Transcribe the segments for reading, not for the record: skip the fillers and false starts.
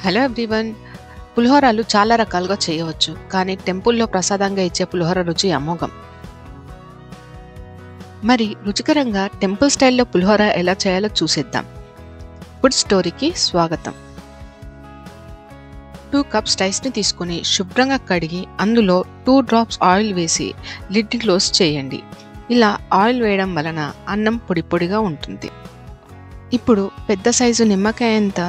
Hello everyone. పులిహోరాలు చాలా రకాలుగా చేయవచ్చు, కానీ టెంపుల్లో ప్రసాదంగా ఇచ్చే పులిహోర రుచి అమోఘం. మరి రుచికరంగా టెంపుల్ స్టైల్లో పులిహోర ఎలా చేయాలో చూసేద్దాం. ఫుడ్ స్టోరీకి స్వాగతం. 2 కప్స్ రైస్ని తీసుకుని శుభ్రంగా కడిగి అందులో 2 డ్రాప్స్ ఆయిల్ వేసి లిడ్ క్లోజ్ చేయండి. ఇలా ఆయిల్ వేయడం వలన అన్నం పొడి పొడిగా ఉంటుంది. ఇప్పుడు పెద్ద సైజు నిమ్మకాయంత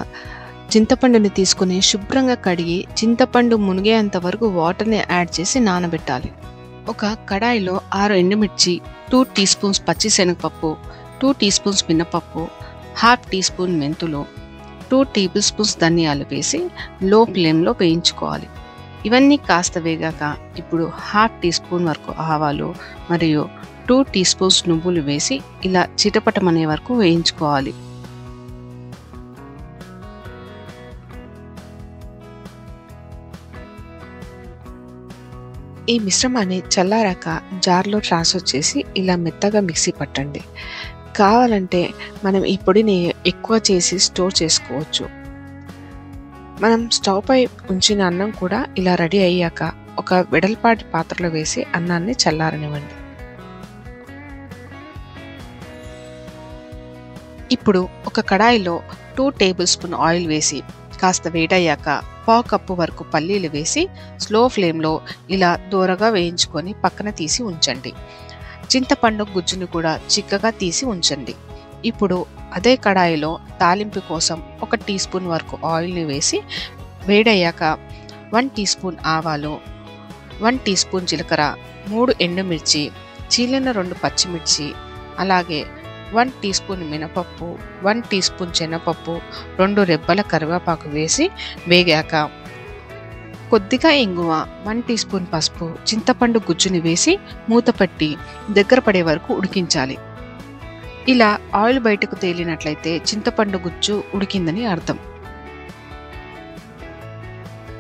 చింతపండుని తీసుకుని శుభ్రంగా కడిగి చింతపండు మునిగేంత వరకు వాటర్ని యాడ్ చేసి నానబెట్టాలి. ఒక కడాయిలో 6 ఎండుమిర్చి, 2 టీ స్పూన్స్ పచ్చిశనగపప్పు, 2 టీ స్పూన్స్ మినపప్పు, ½ టీ స్పూన్ మెంతులు, 2 టేబుల్ స్పూన్స్ ధనియాలు వేసి లో ఫ్లేమ్లో వేయించుకోవాలి. ఇవన్నీ కాస్త వేగాక ఇప్పుడు ½ టీ స్పూన్ వరకు ఆవాలు మరియు 2 టీ స్పూన్స్ నువ్వులు వేసి ఇలా చిటపటమనే వరకు వేయించుకోవాలి. ఈ మిశ్రమాన్ని చల్లారాక జార్లో ట్రాన్స్ఫర్ చేసి ఇలా మెత్తగా మిక్సీ పట్టండి. కావాలంటే మనం ఈ పొడిని ఎక్కువ చేసి స్టోర్ చేసుకోవచ్చు. మనం స్టవ్ పై ఉంచిన అన్నం కూడా ఇలా రెడీ అయ్యాక ఒక వెడల్పాటి పాత్రలో వేసి అన్నాన్ని చల్లారనివ్వండి. ఇప్పుడు ఒక కడాయిలో 2 టేబుల్ స్పూన్ ఆయిల్ వేసి కాస్త వేడయ్యాక 1/4 కప్పు వరకు పల్లీలు వేసి స్లో ఫ్లేమ్లో ఇలా దూరగా వేయించుకొని పక్కన తీసి ఉంచండి. చింతపండు గుజ్జును కూడా చిక్కగా తీసి ఉంచండి. ఇప్పుడు అదే కడాయిలో తాలింపు కోసం 1 టీ స్పూన్ వరకు ఆయిల్ని వేసి వేడయ్యాక 1 టీ స్పూన్ ఆవాలు, 1 టీ స్పూన్ జీలకర్ర, 3 ఎండుమిర్చి, చీలిన 2 పచ్చిమిర్చి, అలాగే 1 టీ స్పూన్ మినపప్పు, 1 టీ స్పూన్ శనగపప్పు, 2 రెబ్బల కరివేపాకు వేసి వేగాక కొద్దిగా ఇంగువ, 1 టీ స్పూన్ పసుపు, చింతపండు గుజ్జుని వేసి మూతపట్టి దగ్గర పడే వరకు ఉడికించాలి. ఇలా ఆయిల్ బయటకు తేలినట్లయితే చింతపండు గుజ్జు ఉడికిందని అర్థం.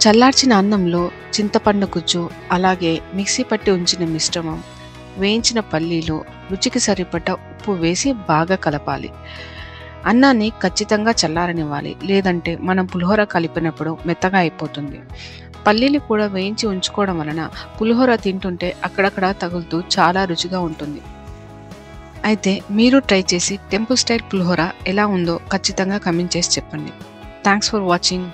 చల్లార్చిన అన్నంలో చింతపండు గుజ్జు, అలాగే మిక్సీ పట్టి ఉంచిన మిశ్రమం, వేయించిన పల్లీలు, రుచికి సరిపడ్డ ఉప్పు వేసి బాగా కలపాలి. అన్నాన్ని ఖచ్చితంగా చల్లారనివ్వాలి, లేదంటే మనం పులిహోర కలిపినప్పుడు మెత్తగా అయిపోతుంది. పల్లీలు కూడా వేయించి ఉంచుకోవడం వలన పులిహోర తింటుంటే అక్కడక్కడ తగులుతూ చాలా రుచిగా ఉంటుంది. అయితే మీరు ట్రై చేసి టెంపుల్ స్టైల్ పులిహోర ఎలా ఉందో ఖచ్చితంగా కమెంట్ చేసి చెప్పండి. Thanks for watching.